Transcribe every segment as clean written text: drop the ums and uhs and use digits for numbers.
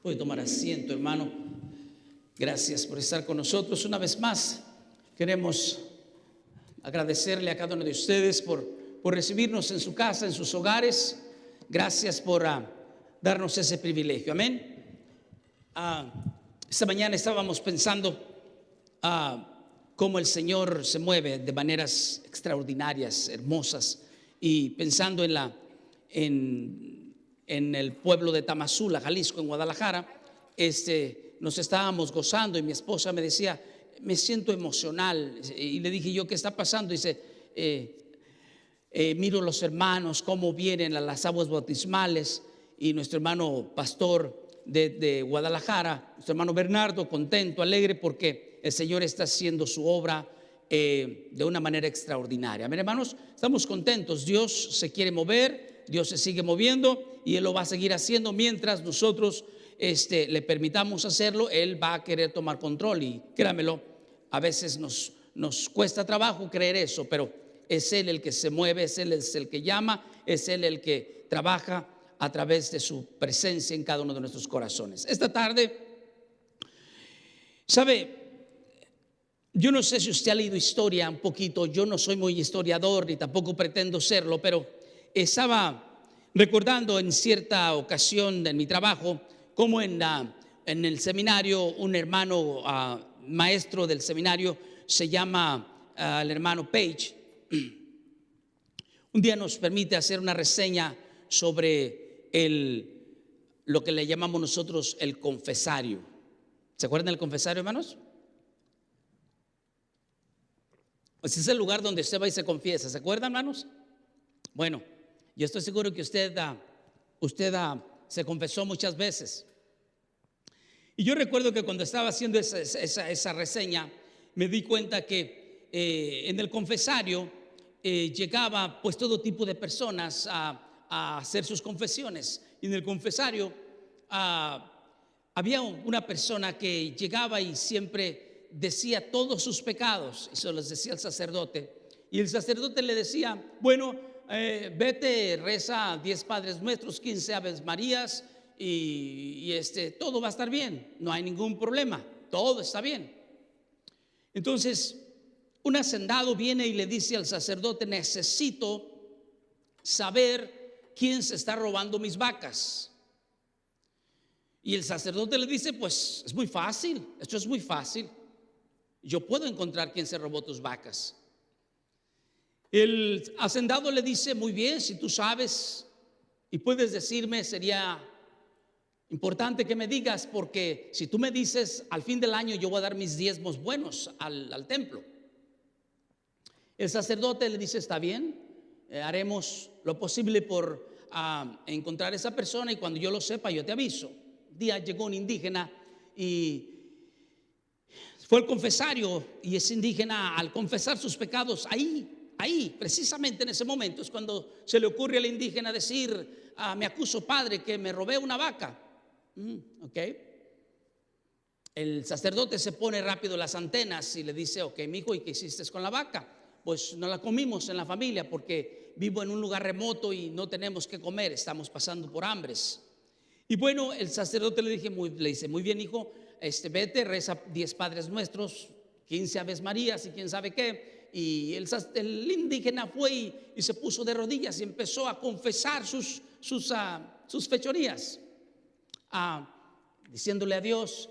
Puede tomar asiento, hermano. Gracias por estar con nosotros una vez más. Queremos agradecerle a cada uno de ustedes por recibirnos en su casa, en sus hogares. Gracias por darnos ese privilegio. Amén. Esta mañana estábamos pensando cómo el Señor se mueve de maneras extraordinarias, hermosas, y pensando en el pueblo de Tamazula, Jalisco, en Guadalajara, nos estábamos gozando y mi esposa me decía, me siento emocional, y le dije yo, ¿qué está pasando? Dice, miro los hermanos, cómo vienen a las aguas bautismales, y nuestro hermano pastor de Guadalajara, nuestro hermano Bernardo, contento, alegre, porque el Señor está haciendo su obra de una manera extraordinaria. Amén, hermanos, estamos contentos. Dios se quiere mover, Dios se sigue moviendo y Él lo va a seguir haciendo mientras nosotros le permitamos hacerlo. Él va a querer tomar control, y créamelo, a veces nos cuesta trabajo creer eso, pero es Él el que se mueve, es Él el que llama, es Él el que trabaja a través de su presencia en cada uno de nuestros corazones. Esta tarde, ¿sabe? Yo no sé si usted ha leído historia un poquito. Yo no soy muy historiador ni tampoco pretendo serlo, pero estaba recordando en cierta ocasión en mi trabajo cómo en el seminario un hermano maestro del seminario, se llama el hermano Page, un día nos permite hacer una reseña sobre lo que le llamamos nosotros el confesario. ¿Se acuerdan del confesario, hermanos? Pues es el lugar donde usted va y se confiesa. ¿Se acuerdan, hermanos? Bueno, yo estoy seguro que usted se confesó muchas veces. Y yo recuerdo que cuando estaba haciendo esa reseña, me di cuenta que en el confesario llegaba pues todo tipo de personas a hacer sus confesiones. Y en el confesario había una persona que llegaba y siempre decía todos sus pecados, y se los decía al sacerdote, y el sacerdote le decía, bueno, vete, reza 10 Padres Nuestros, 15 Aves Marías, y todo va a estar bien, no hay ningún problema, todo está bien. Entonces un hacendado viene y le dice al sacerdote, necesito saber quién se está robando mis vacas. Y el sacerdote le dice, pues es muy fácil, esto es muy fácil, yo puedo encontrar quién se robó tus vacas. El hacendado le dice, muy bien, si tú sabes y puedes decirme, sería importante que me digas, porque si tú me dices, al fin del año yo voy a dar mis diezmos buenos al templo. El sacerdote le dice, está bien, haremos lo posible por encontrar a esa persona, y cuando yo lo sepa yo te aviso. Un día llegó un indígena y fue al confesario, y ese indígena, al confesar sus pecados, ahí, precisamente en ese momento es cuando se le ocurre al indígena decir, me acuso, padre, que me robé una vaca. Ok. El sacerdote se pone rápido las antenas y le dice, ok, mijo, ¿y qué hiciste con la vaca? Pues no la comimos en la familia porque vivo en un lugar remoto y no tenemos que comer, estamos pasando por hambres. Y bueno, el sacerdote le dice, muy bien, hijo, vete, reza 10 Padres Nuestros, 15 Aves Marías y quién sabe qué. Y el indígena fue y se puso de rodillas y empezó a confesar sus fechorías, diciéndole a Dios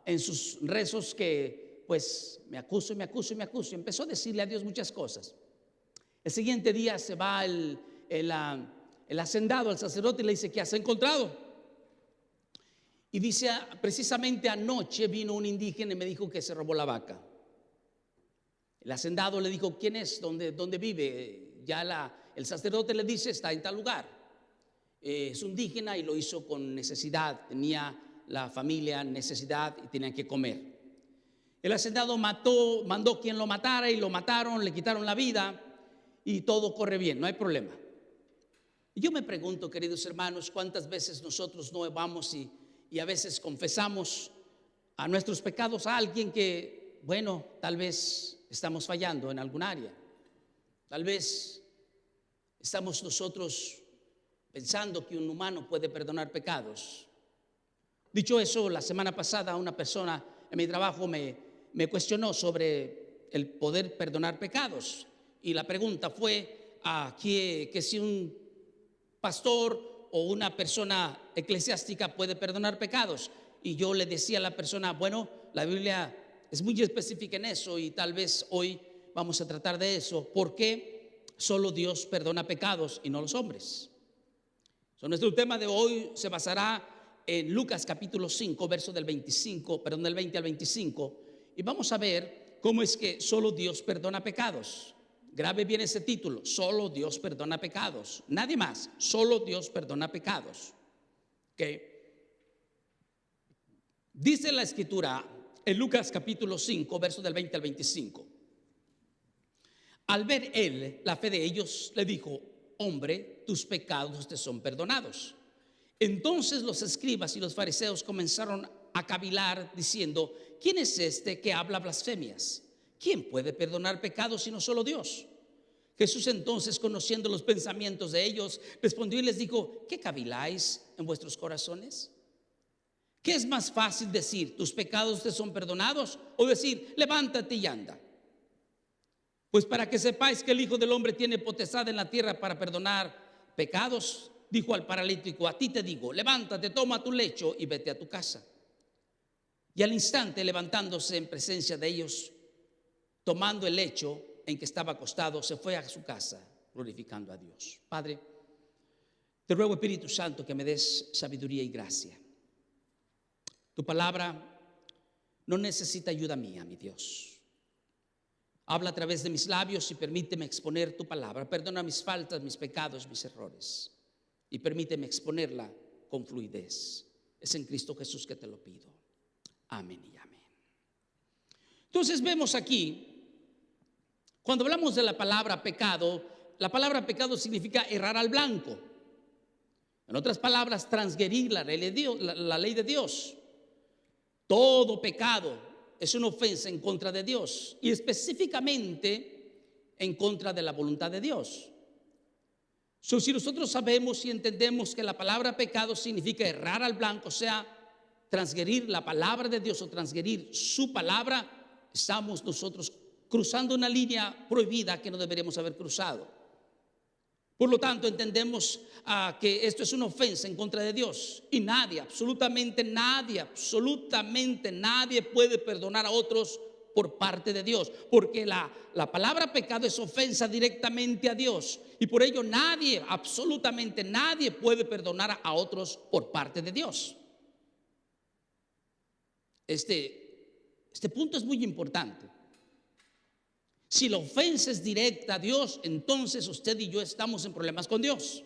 en sus rezos que pues me acuso. Y empezó a decirle a Dios muchas cosas. El siguiente día se va el hacendado al sacerdote y le dice, ¿qué has encontrado? Y dice, precisamente anoche vino un indígena y me dijo que se robó la vaca. El hacendado le dijo, ¿quién es? ¿Dónde vive? Ya el sacerdote le dice, está en tal lugar. Es un indígena y lo hizo con necesidad, tenía la familia necesidad y tenían que comer. El hacendado mandó quien lo matara y lo mataron, le quitaron la vida y todo corre bien, no hay problema. Y yo me pregunto, queridos hermanos, cuántas veces nosotros no vamos y a veces confesamos a nuestros pecados a alguien que, bueno, tal vez estamos fallando en algún área, tal vez estamos nosotros pensando que un humano puede perdonar pecados, Dicho eso, la semana pasada una persona en mi trabajo me cuestionó sobre el poder perdonar pecados. Y la pregunta fue que si un pastor o una persona eclesiástica puede perdonar pecados. Y yo le decía a la persona, bueno, la Biblia es muy específica en eso y tal vez hoy vamos a tratar de eso. ¿Por qué solo Dios perdona pecados y no los hombres? Nuestro tema de hoy se basará en Lucas capítulo 5, verso del 20 al 25. Y vamos a ver cómo es que solo Dios perdona pecados. Grabe bien ese título, solo Dios perdona pecados. Nadie más, solo Dios perdona pecados. Dice la escritura en Lucas capítulo 5, verso del 20 al 25. Al ver él la fe de ellos, le dijo: hombre, tus pecados te son perdonados. Entonces los escribas y los fariseos comenzaron a cavilar diciendo: ¿quién es este que habla blasfemias? ¿Quién puede perdonar pecados sino solo Dios? Jesús entonces, conociendo los pensamientos de ellos, respondió y les dijo: ¿qué caviláis en vuestros corazones? ¿Qué es más fácil decir: tus pecados te son perdonados? O decir: levántate y anda. Pues para que sepáis que el Hijo del Hombre tiene potestad en la tierra para perdonar pecados, dijo al paralítico: a ti te digo, levántate, toma tu lecho y vete a tu casa. Y al instante, levantándose en presencia de ellos, tomando el lecho en que estaba acostado, se fue a su casa glorificando a Dios. Padre, te ruego, Espíritu Santo, que me des sabiduría y gracia. Tu palabra no necesita ayuda mía, mi Dios. Habla a través de mis labios y permíteme exponer tu palabra. Perdona mis faltas, mis pecados, mis errores, y permíteme exponerla con fluidez. Es en Cristo Jesús que te lo pido. Amén y amén. Entonces vemos aquí, cuando hablamos de la palabra pecado significa errar al blanco. En otras palabras, transgredir la ley de Dios. Todo pecado es una ofensa en contra de Dios y específicamente en contra de la voluntad de Dios. Si nosotros sabemos y entendemos que la palabra pecado significa errar al blanco, o sea, transgredir la palabra de Dios o transgredir su palabra, estamos nosotros cruzando una línea prohibida que no deberíamos haber cruzado. Por lo tanto, entendemos que esto es una ofensa en contra de Dios y nadie, absolutamente nadie puede perdonar a otros por parte de Dios, porque la palabra pecado es ofensa directamente a Dios y por ello nadie, absolutamente nadie puede perdonar a otros por parte de Dios. Este punto es muy importante. Si la ofensa es directa a Dios, entonces usted y yo estamos en problemas con Dios.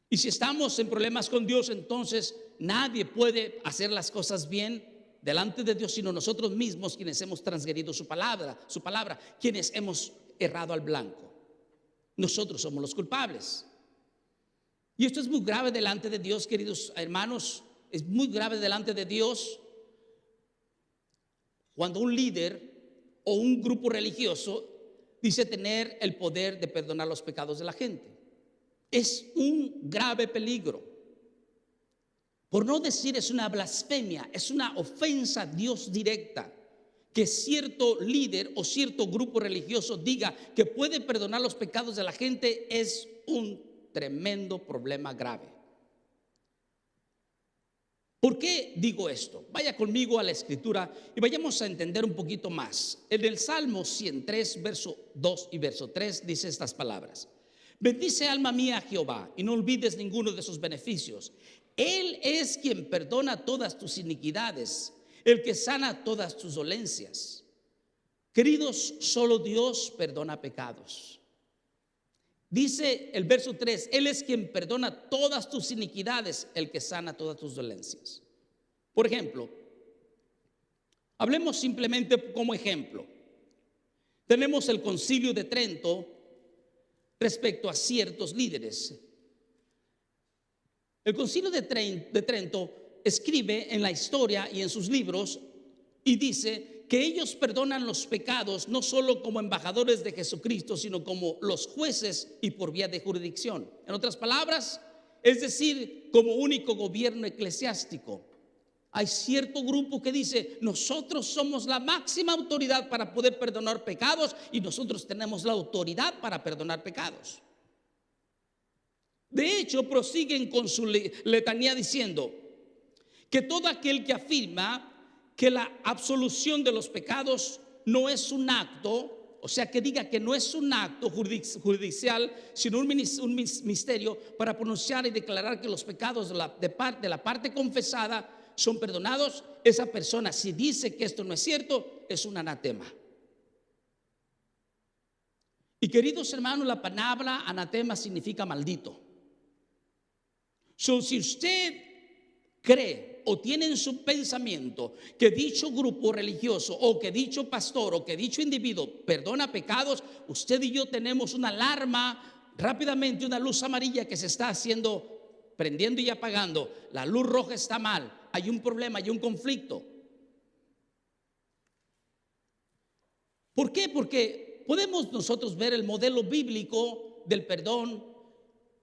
Y si estamos en problemas con Dios, entonces nadie puede hacer las cosas bien delante de Dios, sino nosotros mismos, quienes hemos transgredido su palabra, quienes hemos errado al blanco. Nosotros somos los culpables. Y esto es muy grave delante de Dios, queridos hermanos. Es muy grave delante de Dios cuando un líder o un grupo religioso dice tener el poder de perdonar los pecados de la gente. Es un grave peligro. Por no decir es una blasfemia, es una ofensa a Dios directa. Que cierto líder o cierto grupo religioso diga que puede perdonar los pecados de la gente es un tremendo problema grave. ¿Por qué digo esto? Vaya conmigo a la escritura y vayamos a entender un poquito más. En el Salmo 103, verso 2 y verso 3 dice estas palabras: bendice alma mía a Jehová y no olvides ninguno de sus beneficios. Él es quien perdona todas tus iniquidades, el que sana todas tus dolencias. Queridos, solo Dios perdona pecados. Dice el verso 3, Él es quien perdona todas tus iniquidades, el que sana todas tus dolencias. Por ejemplo, hablemos simplemente como ejemplo. Tenemos el Concilio de Trento respecto a ciertos líderes. El Concilio de Trento escribe en la historia y en sus libros y dice que ellos perdonan los pecados no solo como embajadores de Jesucristo, sino como los jueces y por vía de jurisdicción. En otras palabras, es decir, como único gobierno eclesiástico. Hay cierto grupo que dice: nosotros somos la máxima autoridad para poder perdonar pecados y nosotros tenemos la autoridad para perdonar pecados. De hecho, prosiguen con su letanía diciendo que todo aquel que afirma que la absolución de los pecados no es un acto, o sea, que diga que no es un acto judicial, sino un misterio para pronunciar y declarar que los pecados de la parte confesada son perdonados, esa persona, si dice que esto no es cierto, es un anatema. Y queridos hermanos, la palabra anatema significa maldito. Si usted cree o tiene en su pensamiento que dicho grupo religioso o que dicho pastor o que dicho individuo perdona pecados, usted y yo tenemos una alarma, rápidamente una luz amarilla que se está haciendo, prendiendo y apagando. La luz roja está mal, hay un problema, hay un conflicto. ¿Por qué? Porque podemos nosotros ver el modelo bíblico del perdón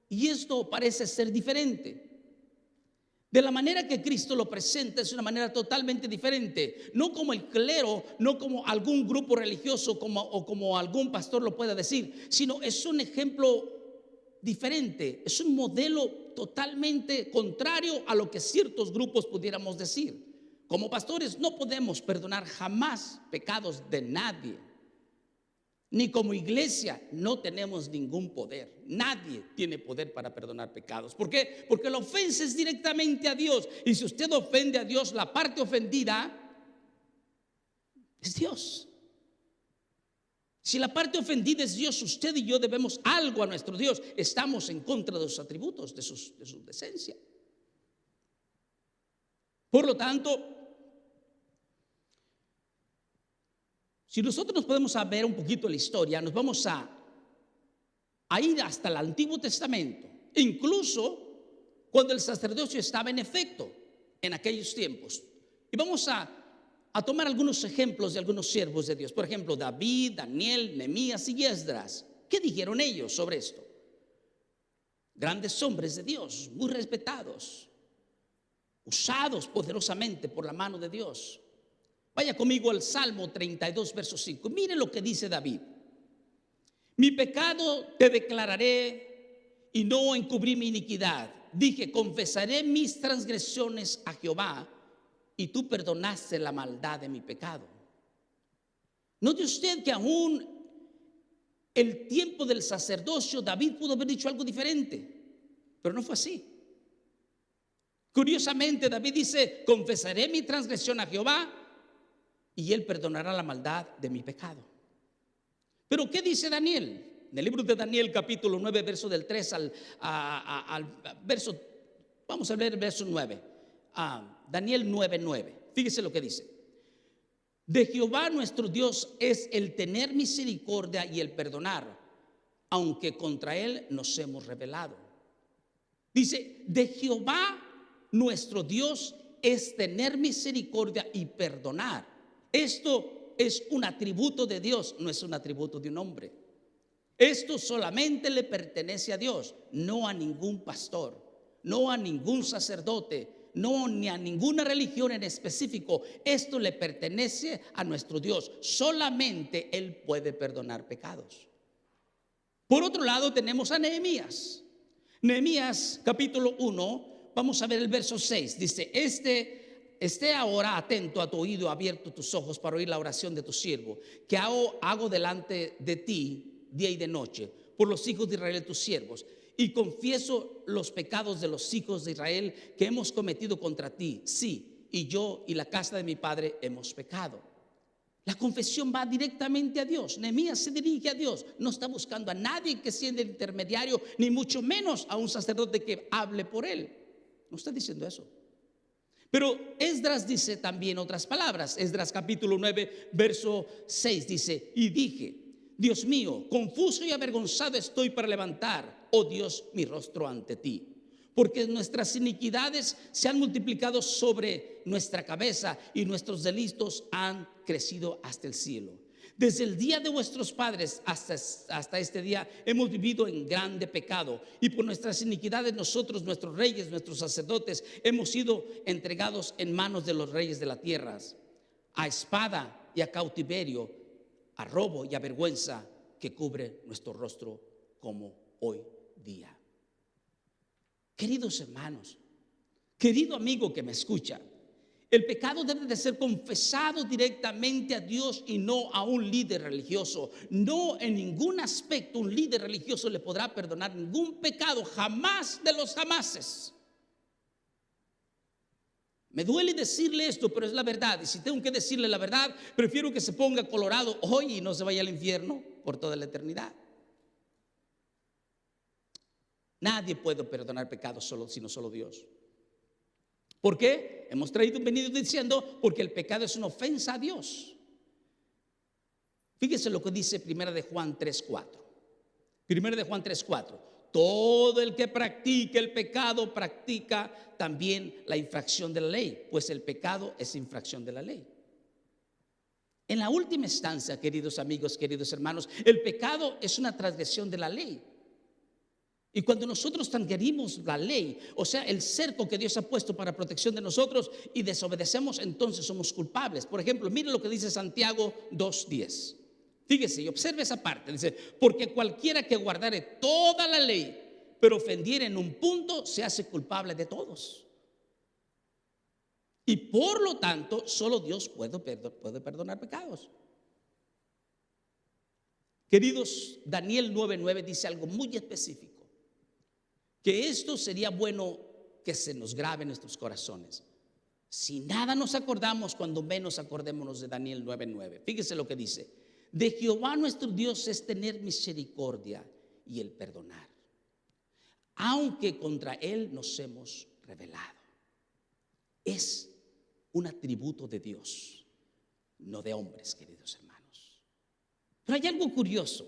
y esto parece ser diferente. De la manera que Cristo lo presenta es una manera totalmente diferente. No como el clero, no como algún grupo religioso o como algún pastor lo pueda decir, sino es un ejemplo diferente. Es un modelo totalmente contrario a lo que ciertos grupos pudiéramos decir. Como pastores no podemos perdonar jamás pecados de nadie. Ni como iglesia no tenemos ningún poder. Nadie tiene poder para perdonar pecados. ¿Por qué? Porque la ofensa es directamente a Dios. Y si usted ofende a Dios, la parte ofendida es Dios. Si la parte ofendida es Dios, usted y yo debemos algo a nuestro Dios. Estamos en contra de sus atributos, de su esencia. Por lo tanto, si nosotros nos podemos ver un poquito la historia, nos vamos a ir hasta el Antiguo Testamento, incluso cuando el sacerdocio estaba en efecto en aquellos tiempos. Y vamos a tomar algunos ejemplos de algunos siervos de Dios. Por ejemplo, David, Daniel, Nehemías y Esdras. ¿Qué dijeron ellos sobre esto? Grandes hombres de Dios, muy respetados, usados poderosamente por la mano de Dios. Vaya conmigo al Salmo 32, verso 5. Mire lo que dice David. Mi pecado te declararé y no encubrí mi iniquidad. Dije, confesaré mis transgresiones a Jehová y tú perdonaste la maldad de mi pecado. Note usted que aún el tiempo del sacerdocio, David pudo haber dicho algo diferente, pero no fue así. Curiosamente, David dice, confesaré mi transgresión a Jehová y él perdonará la maldad de mi pecado. Pero ¿qué dice Daniel? En el libro de Daniel, capítulo 9, verso del 3 al verso, vamos a ver el verso 9. Daniel 9:9. Fíjese lo que dice. De Jehová nuestro Dios es el tener misericordia y el perdonar, aunque contra él nos hemos rebelado. Dice, de Jehová nuestro Dios es tener misericordia y perdonar. Esto es un atributo de Dios, no es un atributo de un hombre. Esto solamente le pertenece a Dios, no a ningún pastor, no a ningún sacerdote, no ni a ninguna religión en específico. Esto le pertenece a nuestro Dios. Solamente Él puede perdonar pecados. Por otro lado tenemos a Nehemías. Nehemías capítulo 1, vamos a ver el verso 6. Dice, esté ahora atento a tu oído, abierto tus ojos para oír la oración de tu siervo, que hago delante de ti día y de noche, por los hijos de Israel tus siervos, y confieso los pecados de los hijos de Israel que hemos cometido contra ti. Sí, y yo y la casa de mi padre hemos pecado. La confesión va directamente a Dios. Nehemías se dirige a Dios, no está buscando a nadie que sea el intermediario, ni mucho menos a un sacerdote que hable por él. No está diciendo eso. Pero Esdras dice también otras palabras. Esdras capítulo 9, verso 6 dice, y dije, Dios mío, confuso y avergonzado estoy para levantar, oh Dios, mi rostro ante ti. Porque nuestras iniquidades se han multiplicado sobre nuestra cabeza y nuestros delitos han crecido hasta el cielo. Desde el día de vuestros padres hasta este día hemos vivido en grande pecado, y por nuestras iniquidades nosotros, nuestros reyes, nuestros sacerdotes, hemos sido entregados en manos de los reyes de la tierra, a espada y a cautiverio, a robo y a vergüenza que cubre nuestro rostro como hoy día. Queridos hermanos, querido amigo que me escucha, el pecado debe de ser confesado directamente a Dios y no a un líder religioso. No, en ningún aspecto un líder religioso le podrá perdonar ningún pecado, jamás de los jamases. Me duele decirle esto, pero es la verdad. Y si tengo que decirle la verdad, prefiero que se ponga colorado hoy y no se vaya al infierno por toda la eternidad. Nadie puede perdonar pecados sino solo Dios. ¿Por qué? Hemos venido diciendo, porque el pecado es una ofensa a Dios. Fíjese lo que dice 1 de Juan 3:4. 1 de Juan 3:4. Todo el que practique el pecado practica también la infracción de la ley, pues el pecado es infracción de la ley. En la última instancia, queridos amigos, queridos hermanos, el pecado es una transgresión de la ley. Y cuando nosotros transgredimos la ley, o sea, el cerco que Dios ha puesto para protección de nosotros, y desobedecemos, entonces somos culpables. Por ejemplo, mire lo que dice Santiago 2:10. Fíjese y observe esa parte. Dice: porque cualquiera que guardare toda la ley, pero ofendiere en un punto, se hace culpable de todos. Y por lo tanto, solo Dios puede perdonar pecados. Queridos, Daniel 9:9 dice algo muy específico, que esto sería bueno que se nos grabe en nuestros corazones. Si nada nos acordamos, cuando menos acordémonos de Daniel 9:9. Fíjese lo que dice: de Jehová nuestro Dios es tener misericordia y el perdonar, aunque contra él nos hemos rebelado. Es un atributo de Dios, no de hombres, queridos hermanos. Pero hay algo curioso.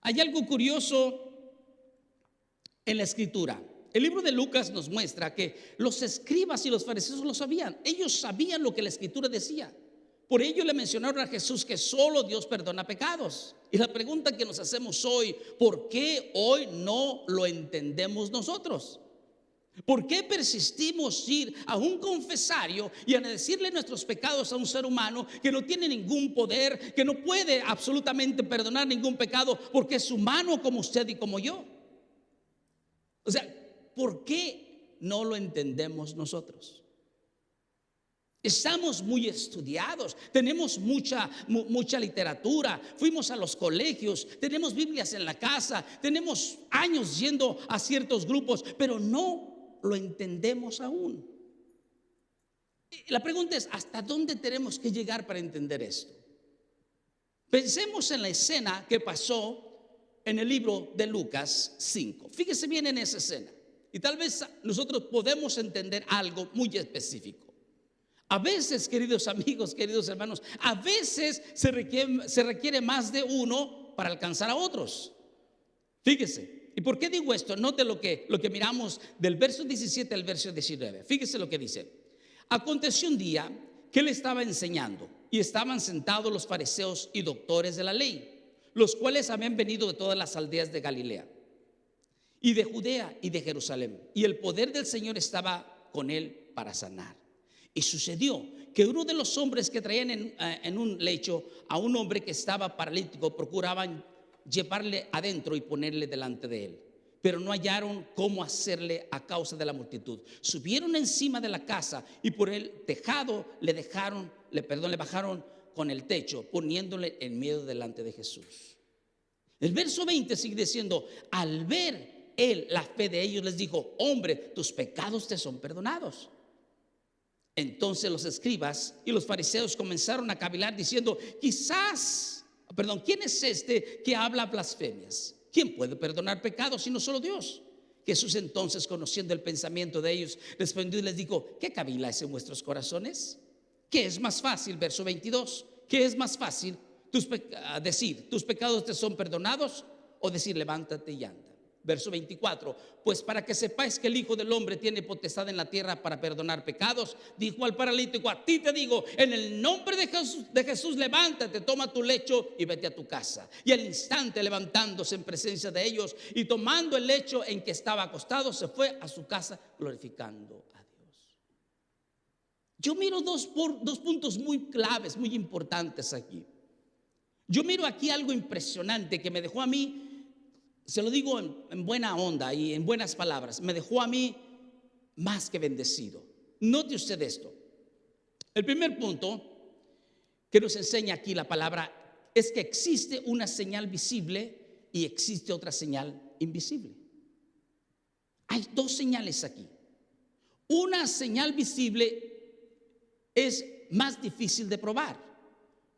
Hay algo curioso en la escritura. El libro de Lucas nos muestra que los escribas y los fariseos lo sabían. Ellos sabían lo que la escritura decía. Por ello le mencionaron a Jesús que solo Dios perdona pecados. Y la pregunta que nos hacemos hoy: ¿por qué hoy no lo entendemos nosotros? ¿Por qué persistimos ir a un confesario y a decirle nuestros pecados a un ser humano que no tiene ningún poder, que no puede absolutamente perdonar ningún pecado, porque es humano como usted y como yo? O sea, ¿por qué no lo entendemos nosotros? Estamos muy estudiados, tenemos mucha literatura, fuimos a los colegios, tenemos Biblias en la casa, tenemos años yendo a ciertos grupos, pero no lo entendemos aún. La pregunta es: ¿hasta dónde tenemos que llegar para entender esto? Pensemos en la escena que pasó en el libro de Lucas 5. Fíjese bien en esa escena, y tal vez nosotros podemos entender algo muy específico. A veces, queridos amigos, queridos hermanos, a veces se requiere más de uno para alcanzar a otros. Fíjese. ¿Y por qué digo esto? Note lo que miramos del verso 17 al verso 19. Fíjese lo que dice: aconteció un día que él estaba enseñando, y estaban sentados los fariseos y doctores de la ley, los cuales habían venido de todas las aldeas de Galilea y de Judea y de Jerusalén, y el poder del Señor estaba con él para sanar. Y sucedió que uno de los hombres que traían en un lecho a un hombre que estaba paralítico, procuraban llevarle adentro y ponerle delante de él, pero no hallaron cómo hacerle a causa de la multitud. Subieron encima de la casa y por el tejado le bajaron con el techo, poniéndole en medio delante de Jesús. El verso 20 sigue diciendo: al ver él la fe de ellos, les dijo: hombre, tus pecados te son perdonados. Entonces los escribas y los fariseos comenzaron a cavilar diciendo: ¿quién es este que habla blasfemias? ¿Quién puede perdonar pecados sino solo Dios? Jesús entonces, conociendo el pensamiento de ellos, respondió y les dijo: ¿qué caviláis en vuestros corazones? ¿Qué es más fácil? Verso 22. ¿Qué es más fácil? Decir: tus pecados te son perdonados, o decir: levántate y anda. Verso 24, pues para que sepáis que el Hijo del Hombre tiene potestad en la tierra para perdonar pecados, dijo al paralítico: a ti te digo, en el nombre de Jesús, levántate, toma tu lecho y vete a tu casa. Y al instante, levantándose en presencia de ellos y tomando el lecho en que estaba acostado, se fue a su casa glorificando a Dios. Yo miro dos puntos muy claves, muy importantes aquí. Yo miro aquí algo impresionante que me dejó a mí. Se lo digo en buena onda y en buenas palabras, me dejó a mí más que bendecido. Note usted esto. El primer punto que nos enseña aquí la palabra es que existe una señal visible y existe otra señal invisible. Hay dos señales aquí. Una señal visible es más difícil de probar,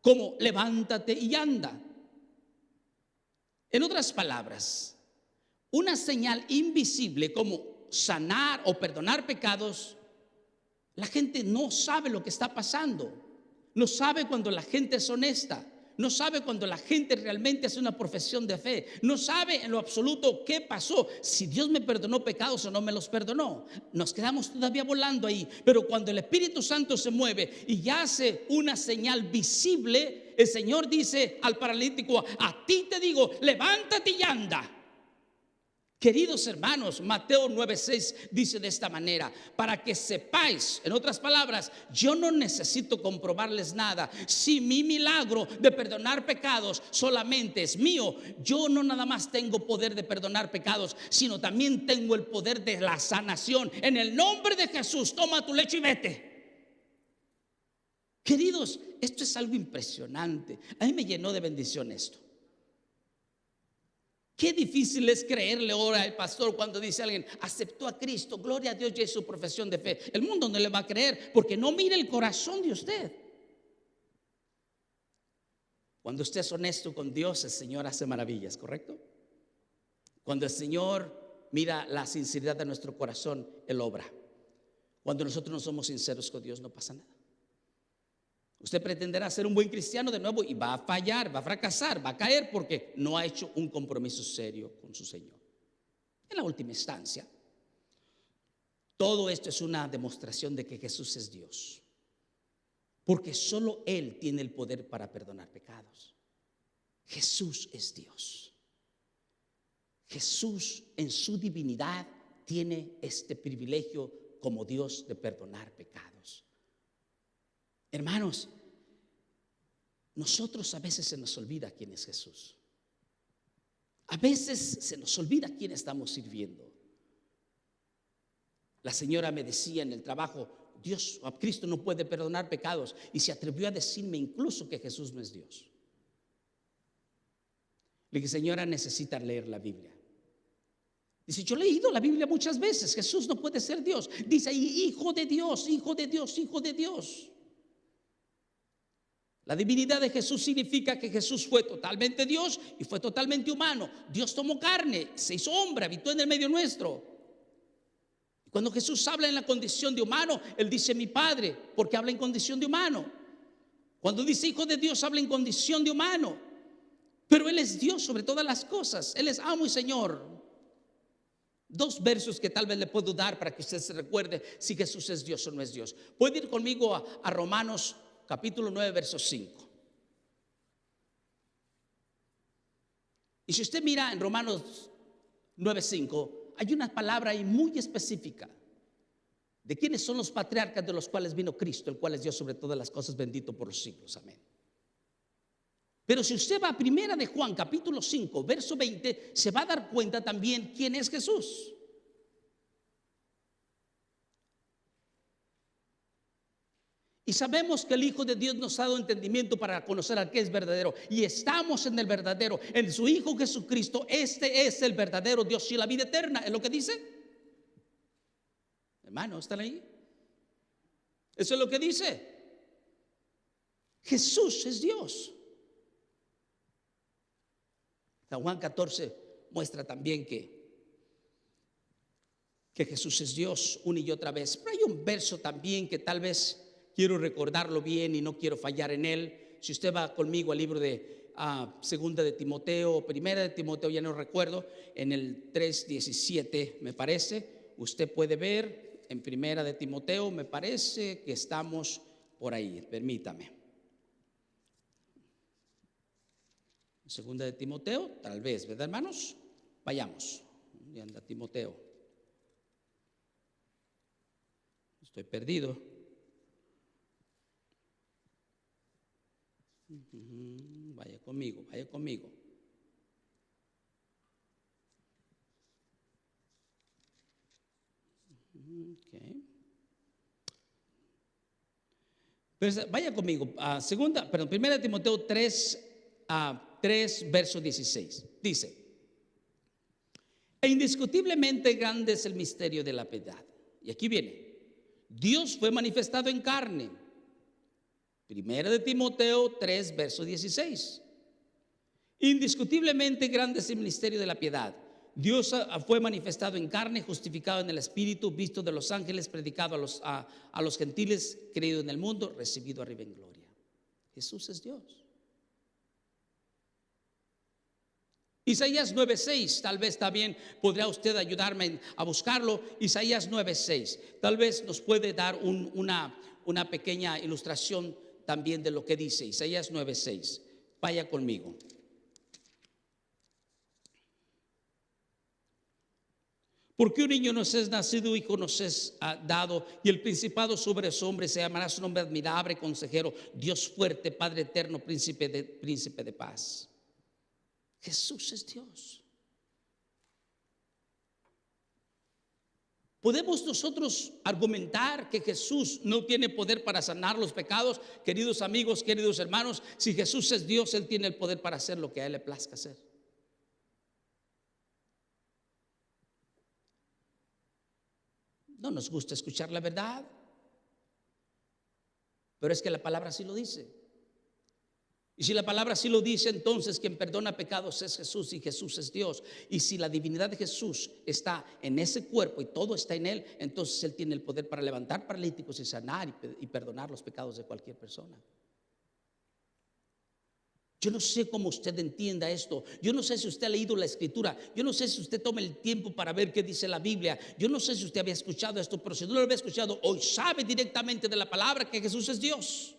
como levántate y anda. En otras palabras, una señal invisible como sanar o perdonar pecados, la gente no sabe lo que está pasando, no sabe cuando la gente es honesta, no sabe cuando la gente realmente hace una profesión de fe, no sabe en lo absoluto qué pasó, si Dios me perdonó pecados o no me los perdonó. Nos quedamos todavía volando ahí, pero cuando el Espíritu Santo se mueve y ya hace una señal visible, el Señor dice al paralítico: a ti te digo, levántate y anda. Queridos hermanos, Mateo 9:6 dice de esta manera: para que sepáis, en otras palabras, yo no necesito comprobarles nada. Si mi milagro de perdonar pecados solamente es mío, yo no nada más tengo poder de perdonar pecados, sino también tengo el poder de la sanación. En el nombre de Jesús, toma tu lecho y vete. Queridos, esto es algo impresionante. A mí me llenó de bendición esto. Qué difícil es creerle ahora al pastor cuando dice a alguien: aceptó a Cristo, gloria a Dios, ya es su profesión de fe. El mundo no le va a creer porque no mira el corazón de usted. Cuando usted es honesto con Dios, el Señor hace maravillas, ¿correcto? Cuando el Señor mira la sinceridad de nuestro corazón, Él obra. Cuando nosotros no somos sinceros con Dios, no pasa nada. Usted pretenderá ser un buen cristiano de nuevo y va a fallar, va a fracasar, va a caer porque no ha hecho un compromiso serio con su Señor. En la última instancia, todo esto es una demostración de que Jesús es Dios, porque solo Él tiene el poder para perdonar pecados. Jesús es Dios. Jesús en su divinidad tiene este privilegio como Dios de perdonar pecados. Hermanos, nosotros a veces se nos olvida quién es Jesús. A veces se nos olvida quién estamos sirviendo. La señora me decía en el trabajo: Dios, a Cristo no puede perdonar pecados, y se atrevió a decirme incluso que Jesús no es Dios. Le dije: señora, necesita leer la Biblia. Dice: yo he leído la Biblia muchas veces, Jesús no puede ser Dios. Dice ahí: hijo de Dios, hijo de Dios, hijo de Dios. La divinidad de Jesús significa que Jesús fue totalmente Dios y fue totalmente humano. Dios tomó carne, se hizo hombre, habitó en el medio nuestro. Cuando Jesús habla en la condición de humano, Él dice mi Padre, porque habla en condición de humano. Cuando dice hijo de Dios, habla en condición de humano. Pero Él es Dios sobre todas las cosas. Él es amo y Señor. Dos versos que tal vez le puedo dar para que usted se recuerde si Jesús es Dios o no es Dios. Puede ir conmigo a Romanos capítulo 9, verso 5. Y si usted mira en Romanos 9, 5, hay una palabra ahí muy específica de quiénes son los patriarcas de los cuales vino Cristo, el cual es Dios sobre todas las cosas, bendito por los siglos, amén. Pero si usted va a primera de Juan capítulo 5, verso 20, se va a dar cuenta también quién es Jesús. Y sabemos que el Hijo de Dios nos ha dado entendimiento para conocer al que es verdadero. Y estamos en el verdadero, en su Hijo Jesucristo. Este es el verdadero Dios y la vida eterna. ¿Es lo que dice? Hermanos, ¿están ahí? Eso es lo que dice. Jesús es Dios. San Juan 14 muestra también que Jesús es Dios una y otra vez. Pero hay un verso también que tal vez quiero recordarlo bien y no quiero fallar en él. Si usted va conmigo al libro de segunda de Timoteo, primera de Timoteo, ya no recuerdo, en el 3:17 me parece. Usted puede ver en primera de Timoteo, me parece que estamos por ahí, permítame. Segunda de Timoteo, tal vez, ¿verdad, hermanos? Vayamos. ¿Dónde anda Timoteo? Estoy perdido. Vaya conmigo, vaya conmigo. Okay. Pero vaya conmigo, primera de Timoteo 3, 3, verso 16. Dice: e indiscutiblemente grande es el misterio de la piedad. Y aquí viene: Dios fue manifestado en carne. Primera de Timoteo 3, verso 16. Indiscutiblemente grande es el misterio de la piedad. Dios fue manifestado en carne, justificado en el Espíritu, visto de los ángeles, predicado a los gentiles, creído en el mundo, recibido arriba en gloria. Jesús es Dios. Isaías 9:6, tal vez también podría usted ayudarme a buscarlo. Isaías 9:6, tal vez nos puede dar una pequeña ilustración también de lo que dice Isaías 9:6. Vaya conmigo. Porque un niño nos es nacido, hijo nos es dado, y el principado sobre su hombre, se llamará su nombre admirable, consejero, Dios fuerte, Padre eterno, príncipe de paz. Jesús es Dios. ¿Podemos nosotros argumentar que Jesús no tiene poder para sanar los pecados? Queridos amigos, queridos hermanos, si Jesús es Dios, Él tiene el poder para hacer lo que a Él le plazca hacer. No nos gusta escuchar la verdad, pero es que la palabra sí lo dice. Y si la palabra sí lo dice, entonces quien perdona pecados es Jesús, y Jesús es Dios. Y si la divinidad de Jesús está en ese cuerpo y todo está en Él, entonces Él tiene el poder para levantar paralíticos y sanar y perdonar los pecados de cualquier persona. Yo no sé cómo usted entienda esto. Yo no sé si usted ha leído la Escritura. Yo no sé si usted toma el tiempo para ver qué dice la Biblia. Yo no sé si usted había escuchado esto, pero si no lo había escuchado, hoy sabe directamente de la palabra que Jesús es Dios.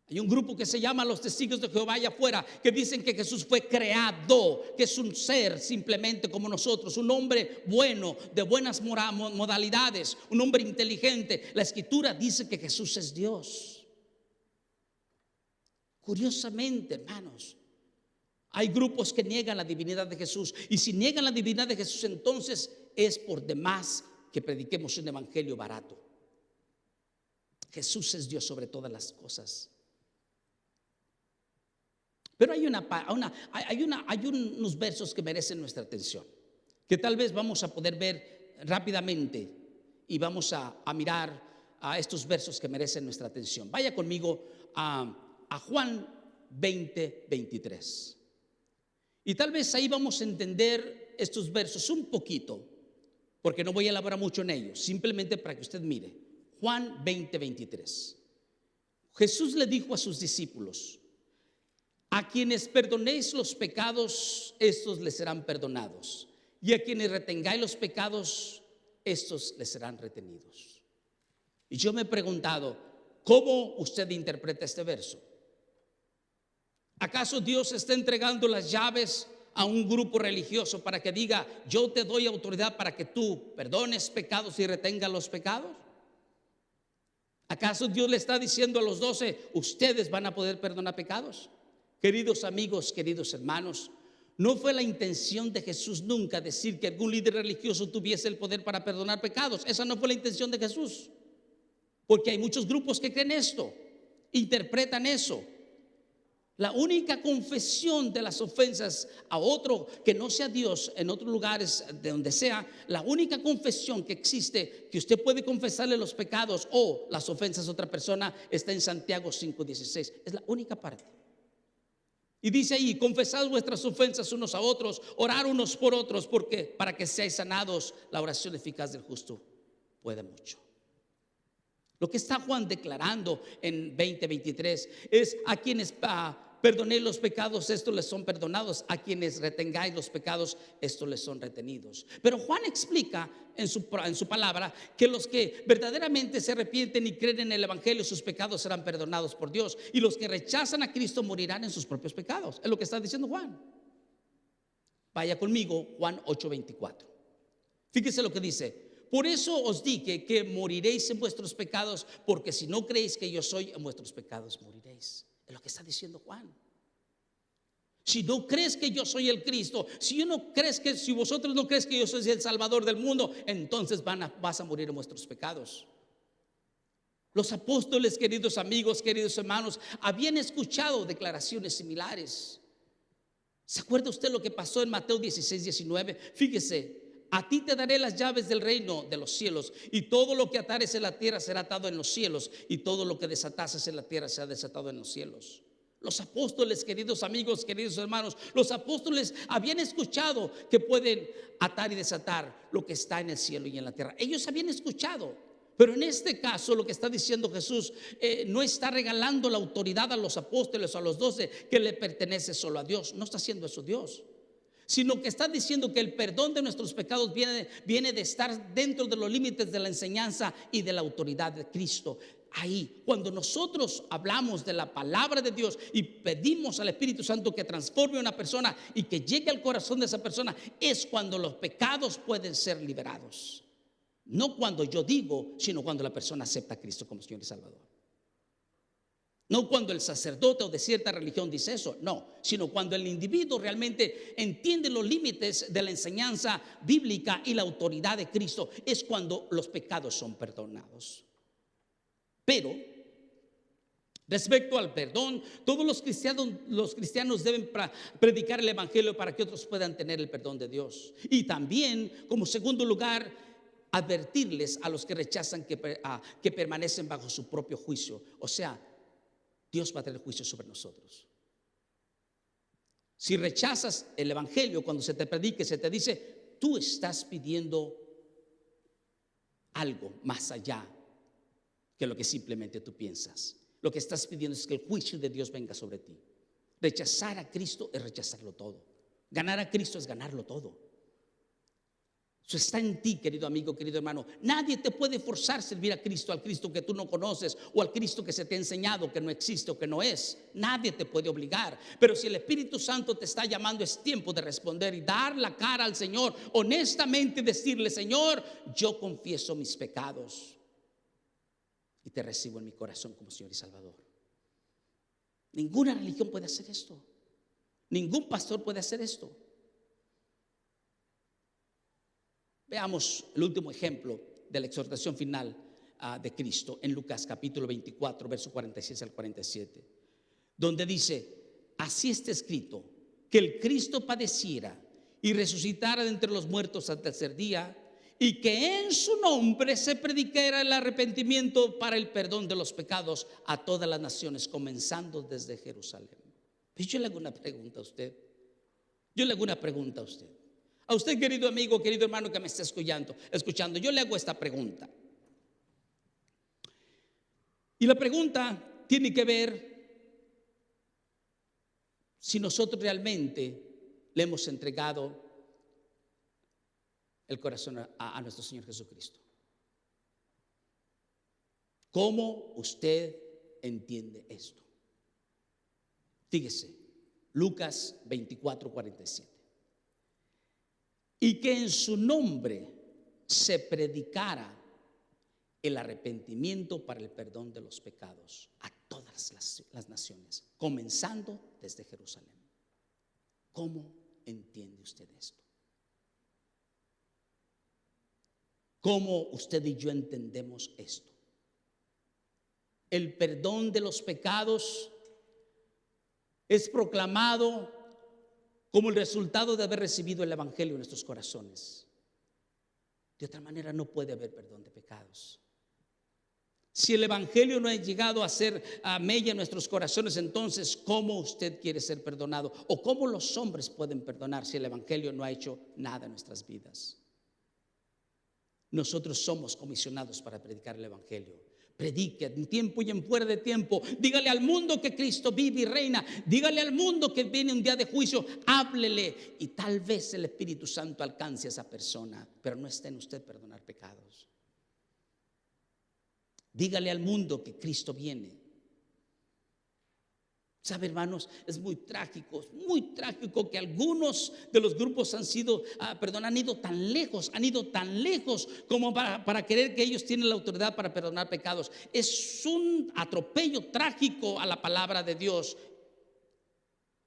Hay un grupo que se llama los Testigos de Jehová allá afuera, que dicen que Jesús fue creado, que es un ser simplemente como nosotros, un hombre bueno, de buenas modalidades, un hombre inteligente. La Escritura dice que Jesús es Dios. Curiosamente, hermanos, hay grupos que niegan la divinidad de Jesús. Y si niegan la divinidad de Jesús, entonces es por demás que prediquemos un evangelio barato. Jesús es Dios sobre todas las cosas. Pero hay unos versos que merecen nuestra atención, que tal vez vamos a poder ver rápidamente, y vamos a mirar a estos versos que merecen nuestra atención. Vaya conmigo a Juan 20:23. Y tal vez ahí vamos a entender estos versos un poquito, porque no voy a elaborar mucho en ellos, simplemente para que usted mire. Juan 20:23. Jesús le dijo a sus discípulos: a quienes perdonéis los pecados, estos les serán perdonados, y a quienes retengáis los pecados, estos les serán retenidos. Y yo me he preguntado, ¿cómo usted interpreta este verso? ¿Acaso Dios está entregando las llaves a un grupo religioso para que diga: yo te doy autoridad para que tú perdones pecados y retengas los pecados? ¿Acaso Dios le está diciendo a los 12: ustedes van a poder perdonar pecados? Queridos amigos, queridos hermanos, no fue la intención de Jesús nunca decir que algún líder religioso tuviese el poder para perdonar pecados. Esa no fue la intención de Jesús, porque hay muchos grupos que creen esto, interpretan eso. La única confesión de las ofensas a otro que no sea Dios, en otros lugares de donde sea, la única confesión que existe, que usted puede confesarle los pecados o las ofensas a otra persona, está en Santiago 5:16. Es la única parte. Y dice ahí: confesad vuestras ofensas unos a otros, orar unos por otros, porque para que seáis sanados, la oración eficaz del justo puede mucho. Lo que está Juan declarando en 20:23 es: a quienes perdonéis los pecados, estos les son perdonados; a quienes retengáis los pecados, estos les son retenidos. Pero Juan explica en su palabra que los que verdaderamente se arrepienten y creen en el evangelio, sus pecados serán perdonados por Dios, y los que rechazan a Cristo morirán en sus propios pecados. Es lo que está diciendo Juan. Vaya conmigo, Juan 8:24. Fíjese lo que dice: por eso os dije que moriréis en vuestros pecados, porque si no creéis que yo soy, en vuestros pecados moriréis. Es lo que está diciendo Juan. Si no crees que yo soy el Cristo, si vosotros no crees que yo soy el Salvador del mundo, entonces vas a morir en vuestros pecados. Los apóstoles, queridos amigos, queridos hermanos, habían escuchado declaraciones similares. ¿Se acuerda usted lo que pasó en Mateo 16:19? Fíjese: a ti te daré las llaves del reino de los cielos, y todo lo que atares en la tierra será atado en los cielos, y todo lo que desatases en la tierra será desatado en los cielos. Los apóstoles, queridos amigos, queridos hermanos, los apóstoles habían escuchado que pueden atar y desatar lo que está en el cielo y en la tierra. Ellos habían escuchado. Pero en este caso lo que está diciendo Jesús, no está regalando la autoridad a los apóstoles o a los 12 que le pertenece solo a Dios. No está haciendo eso Dios, sino que está diciendo que el perdón de nuestros pecados viene de estar dentro de los límites de la enseñanza y de la autoridad de Cristo. Ahí, cuando nosotros hablamos de la palabra de Dios y pedimos al Espíritu Santo que transforme a una persona y que llegue al corazón de esa persona, es cuando los pecados pueden ser liberados. No cuando yo digo, sino cuando la persona acepta a Cristo como Señor y Salvador. No cuando el sacerdote o de cierta religión dice eso, no, sino cuando el individuo realmente entiende los límites de la enseñanza bíblica y la autoridad de Cristo, es cuando los pecados son perdonados. Pero respecto al perdón, todos los cristianos deben predicar el evangelio para que otros puedan tener el perdón de Dios. Y también, como segundo lugar, advertirles a los que rechazan que permanecen bajo su propio juicio. O sea, Dios va a tener juicio sobre nosotros. Si rechazas el evangelio, cuando se te predique, se te dice, tú estás pidiendo algo más allá que lo que simplemente tú piensas. Lo que estás pidiendo es que el juicio de Dios venga sobre ti. Rechazar a Cristo es rechazarlo todo. Ganar a Cristo es ganarlo todo. Eso está en ti, querido amigo, querido hermano. Nadie te puede forzar a servir a Cristo, al Cristo que tú no conoces o al Cristo que se te ha enseñado que no existe o que no es. Nadie te puede obligar. Pero si el Espíritu Santo te está llamando, es tiempo de responder y dar la cara al Señor. Honestamente decirle: Señor, yo confieso mis pecados y te recibo en mi corazón como Señor y Salvador. Ninguna religión puede hacer esto. Ningún pastor puede hacer esto. Veamos el último ejemplo de la exhortación final de Cristo en Lucas capítulo 24, verso 46 al 47, donde dice: así está escrito, que el Cristo padeciera y resucitara de entre los muertos al tercer día, y que en su nombre se predicara el arrepentimiento para el perdón de los pecados a todas las naciones, comenzando desde Jerusalén. Pues yo le hago una pregunta a usted. A usted, querido amigo, querido hermano que me está escuchando, yo le hago esta pregunta. Y la pregunta tiene que ver si nosotros realmente le hemos entregado el corazón a nuestro Señor Jesucristo. ¿Cómo usted entiende esto? Fíjese, Lucas 24, 47. Y que en su nombre se predicara el arrepentimiento para el perdón de los pecados a todas las naciones, comenzando desde Jerusalén. ¿Cómo entiende usted esto? ¿Cómo usted y yo entendemos esto? El perdón de los pecados es proclamado como el resultado de haber recibido el evangelio en nuestros corazones. De otra manera no puede haber perdón de pecados. Si el evangelio no ha llegado a ser mella en nuestros corazones, entonces ¿cómo usted quiere ser perdonado? ¿O cómo los hombres pueden perdonar si el evangelio no ha hecho nada en nuestras vidas? Nosotros somos comisionados para predicar el evangelio, Predique en tiempo y en fuera de tiempo. Dígale al mundo que Cristo vive y reina. Dígale al mundo que viene un día de juicio. Háblele y tal vez el Espíritu Santo alcance a esa persona, pero no está en usted perdonar pecados. Dígale al mundo que Cristo viene. ¿Sabe, hermanos? Es muy trágico que algunos de los grupos han ido tan lejos como para creer que ellos tienen la autoridad para perdonar pecados. Es un atropello trágico a la palabra de Dios.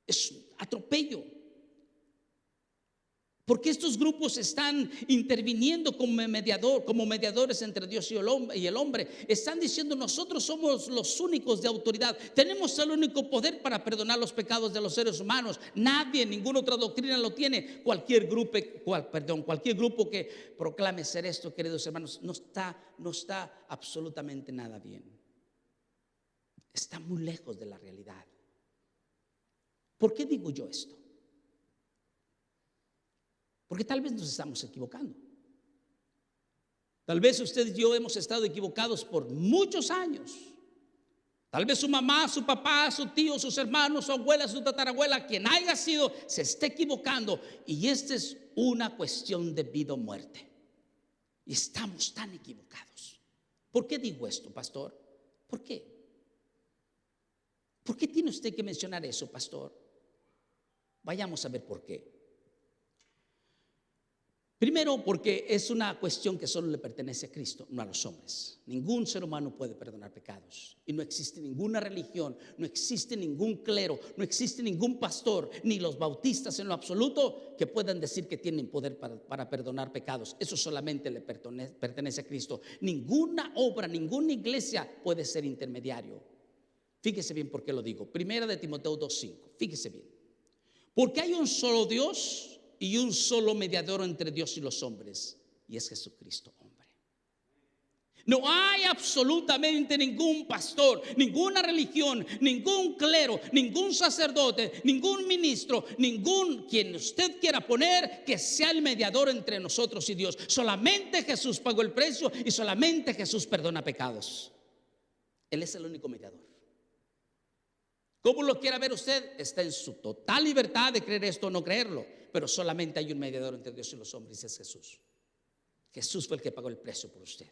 Es un atropello. Porque estos grupos están interviniendo como mediadores entre Dios y el hombre. Están diciendo: nosotros somos los únicos de autoridad. Tenemos el único poder para perdonar los pecados de los seres humanos. Nadie, ninguna otra doctrina lo tiene. Cualquier grupo que proclame ser esto, queridos hermanos, no está absolutamente nada bien. Está muy lejos de la realidad. ¿Por qué digo yo esto? Porque tal vez nos estamos equivocando. Tal vez usted y yo hemos estado equivocados por muchos años. Tal vez su mamá, su papá, su tío, sus hermanos, su abuela, su tatarabuela, quien haya sido, se esté equivocando. Y esta es una cuestión de vida o muerte. Y estamos tan equivocados. ¿Por qué digo esto, pastor? ¿Por qué? ¿Por qué tiene usted que mencionar eso, pastor? Vayamos a ver por qué. Primero, porque es una cuestión que solo le pertenece a Cristo, no a los hombres. Ningún ser humano puede perdonar pecados. Y no existe ninguna religión, no existe ningún clero, no existe ningún pastor, ni los bautistas en lo absoluto, que puedan decir que tienen poder para perdonar pecados. Eso solamente le pertenece a Cristo. Ninguna obra, ninguna iglesia puede ser intermediario. Fíjese bien por qué lo digo. Primera de Timoteo 2:5. Fíjese bien. Porque hay un solo Dios y un solo mediador entre Dios y los hombres, y es Jesucristo, hombre. No hay absolutamente ningún pastor, ninguna religión, ningún clero, ningún sacerdote, ningún ministro, ningún quien usted quiera poner que sea el mediador entre nosotros y Dios. Solamente Jesús pagó el precio y solamente Jesús perdona pecados. Él es el único mediador. ¿Cómo lo quiera ver usted? Está en su total libertad de creer esto o no creerlo, pero solamente hay un mediador entre Dios y los hombres, y es Jesús. Jesús fue el que pagó el precio por usted.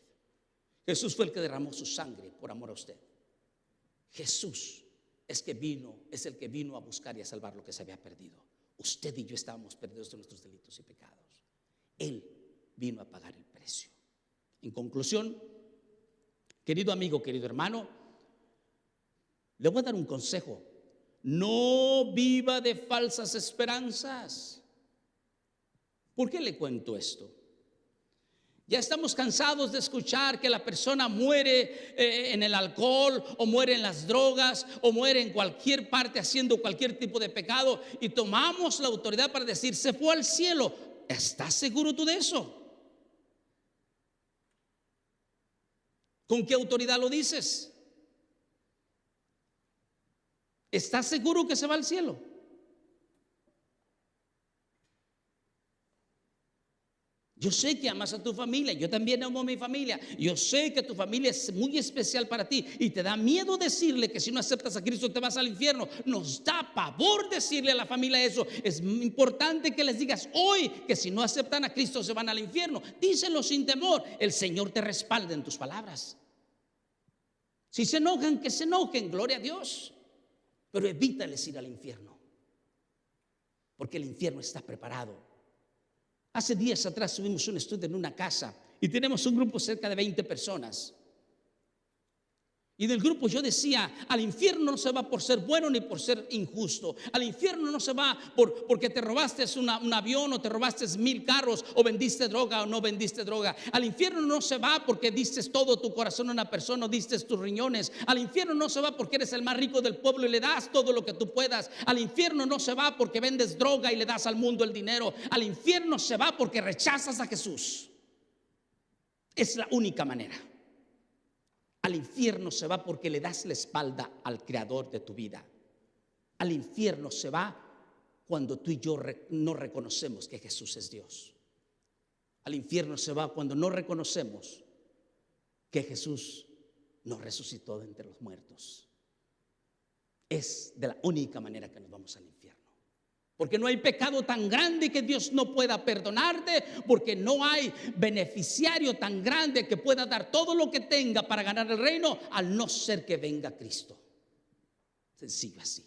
Jesús fue el que derramó su sangre por amor a usted. Jesús es el que vino a buscar y a salvar lo que se había perdido. Usted y yo estábamos perdidos de nuestros delitos y pecados. Él vino a pagar el precio. En conclusión, querido amigo, querido hermano, le voy a dar un consejo: no viva de falsas esperanzas. ¿Por qué le cuento esto? Ya estamos cansados de escuchar que la persona muere en el alcohol, o muere en las drogas, o muere en cualquier parte haciendo cualquier tipo de pecado, y tomamos la autoridad para decir: se fue al cielo. ¿Estás seguro tú de eso? ¿Con qué autoridad lo dices? ¿Estás seguro que se va al cielo? Yo sé que amas a tu familia, yo también amo a mi familia. Yo sé que tu familia es muy especial para ti y te da miedo decirle que si no aceptas a Cristo te vas al infierno. Nos da pavor decirle a la familia eso. Es importante que les digas hoy que si no aceptan a Cristo se van al infierno. Díselo sin temor. El Señor te respalda en tus palabras. Si se enojan, que se enojen, gloria a Dios. Pero evítales ir al infierno, porque el infierno está preparado. Hace días atrás tuvimos un estudio en una casa y tenemos un grupo cerca de 20 personas. Y del grupo yo decía: al infierno no se va por ser bueno ni por ser injusto. Al infierno no se va porque te robaste un avión, o te robaste 1000 carros, o vendiste droga o no vendiste droga. Al infierno no se va porque diste todo tu corazón a una persona o diste tus riñones. Al infierno no se va porque eres el más rico del pueblo y le das todo lo que tú puedas. Al infierno no se va porque vendes droga y le das al mundo el dinero. Al infierno se va porque rechazas a Jesús. Es la única manera. Al infierno se va porque le das la espalda al creador de tu vida. Al infierno se va cuando tú y yo no reconocemos que Jesús es Dios. Al infierno se va cuando no reconocemos que Jesús no resucitó de entre los muertos. Es de la única manera que nos vamos al infierno. Porque no hay pecado tan grande que Dios no pueda perdonarte, porque no hay beneficiario tan grande que pueda dar todo lo que tenga para ganar el reino, al no ser que venga Cristo. Sencillo así.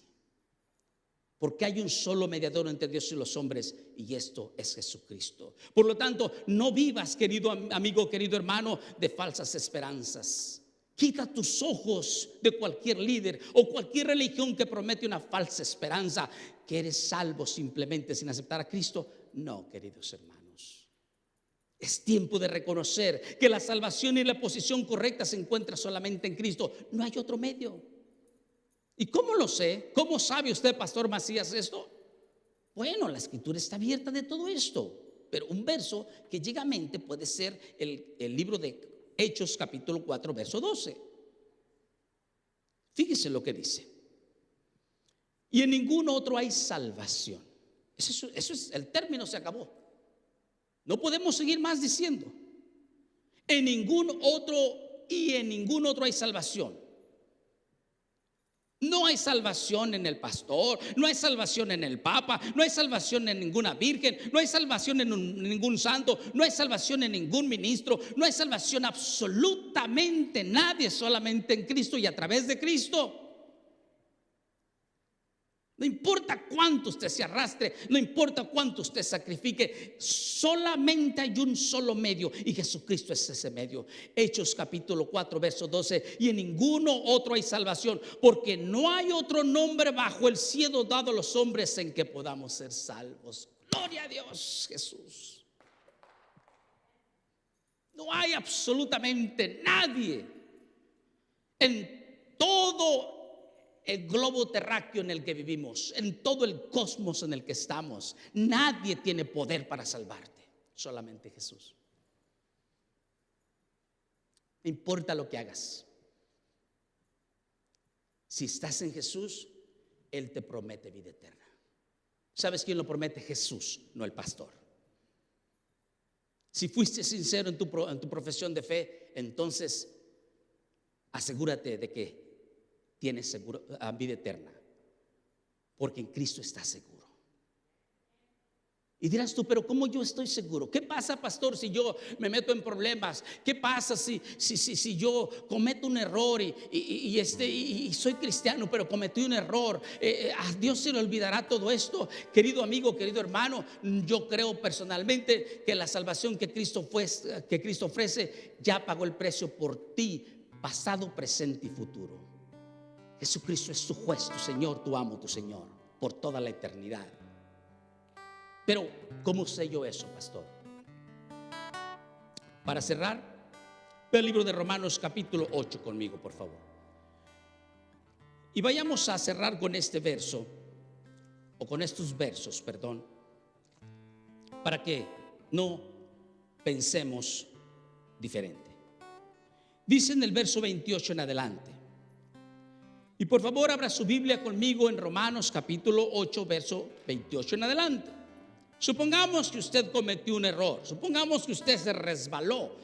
Porque hay un solo mediador entre Dios y los hombres, y esto es Jesucristo. Por lo tanto, no vivas, querido amigo, querido hermano, de falsas esperanzas. Quita tus ojos de cualquier líder o cualquier religión que promete una falsa esperanza, que eres salvo simplemente sin aceptar a Cristo. No, queridos hermanos. Es tiempo de reconocer que la salvación y la posición correcta se encuentra solamente en Cristo. No hay otro medio. ¿Y cómo lo sé? ¿Cómo sabe usted, Pastor Macías, esto? Bueno, la Escritura está abierta de todo esto. Pero un verso que llega a mente puede ser el libro de Hechos capítulo 4 verso 12. Fíjese lo que dice: y en ningún otro hay salvación. Eso es, el término se acabó. No podemos seguir más diciendo en ningún otro, y en ningún otro hay salvación. No hay salvación en el pastor, no hay salvación en el papa, no hay salvación en ninguna virgen, no hay salvación en ningún santo, no hay salvación en ningún ministro, no hay salvación absolutamente nadie, solamente en Cristo y a través de Cristo. No importa cuánto usted se arrastre, no importa cuánto usted sacrifique, solamente hay un solo medio, y Jesucristo es ese medio. Hechos capítulo 4 verso 12: y en ninguno otro hay salvación, porque no hay otro nombre bajo el cielo dado a los hombres en que podamos ser salvos. Gloria a Dios, Jesús. No hay absolutamente nadie en todo el globo terráqueo en el que vivimos, en todo el cosmos en el que estamos. Nadie tiene poder para salvarte, solamente Jesús. No importa lo que hagas, si estás en Jesús, Él te promete vida eterna. ¿Sabes quién lo promete? Jesús, no el pastor. Si fuiste sincero en tu profesión de fe, entonces asegúrate de que tienes vida eterna, porque en Cristo estás seguro. Y dirás tú, pero ¿cómo yo estoy seguro? ¿Qué pasa, pastor, si yo me meto en problemas? ¿Qué pasa si yo cometo un error y soy cristiano, pero cometí un error? ¿A Dios se le olvidará todo esto? Querido amigo, querido hermano, yo creo personalmente que la salvación que Cristo ofrece ya pagó el precio por ti, pasado, presente y futuro. Jesucristo es tu juez, tu Señor, tu amo, tu Señor, por toda la eternidad. Pero ¿cómo sé yo eso, pastor? Para cerrar, ve el libro de Romanos capítulo 8 conmigo, por favor. Y vayamos a cerrar con este verso, o con estos versos, perdón, para que no pensemos diferente. Dice en el verso 28 en adelante. Y por favor abra su Biblia conmigo en Romanos capítulo 8 verso 28 en adelante. Supongamos que usted cometió un error, supongamos que usted se resbaló,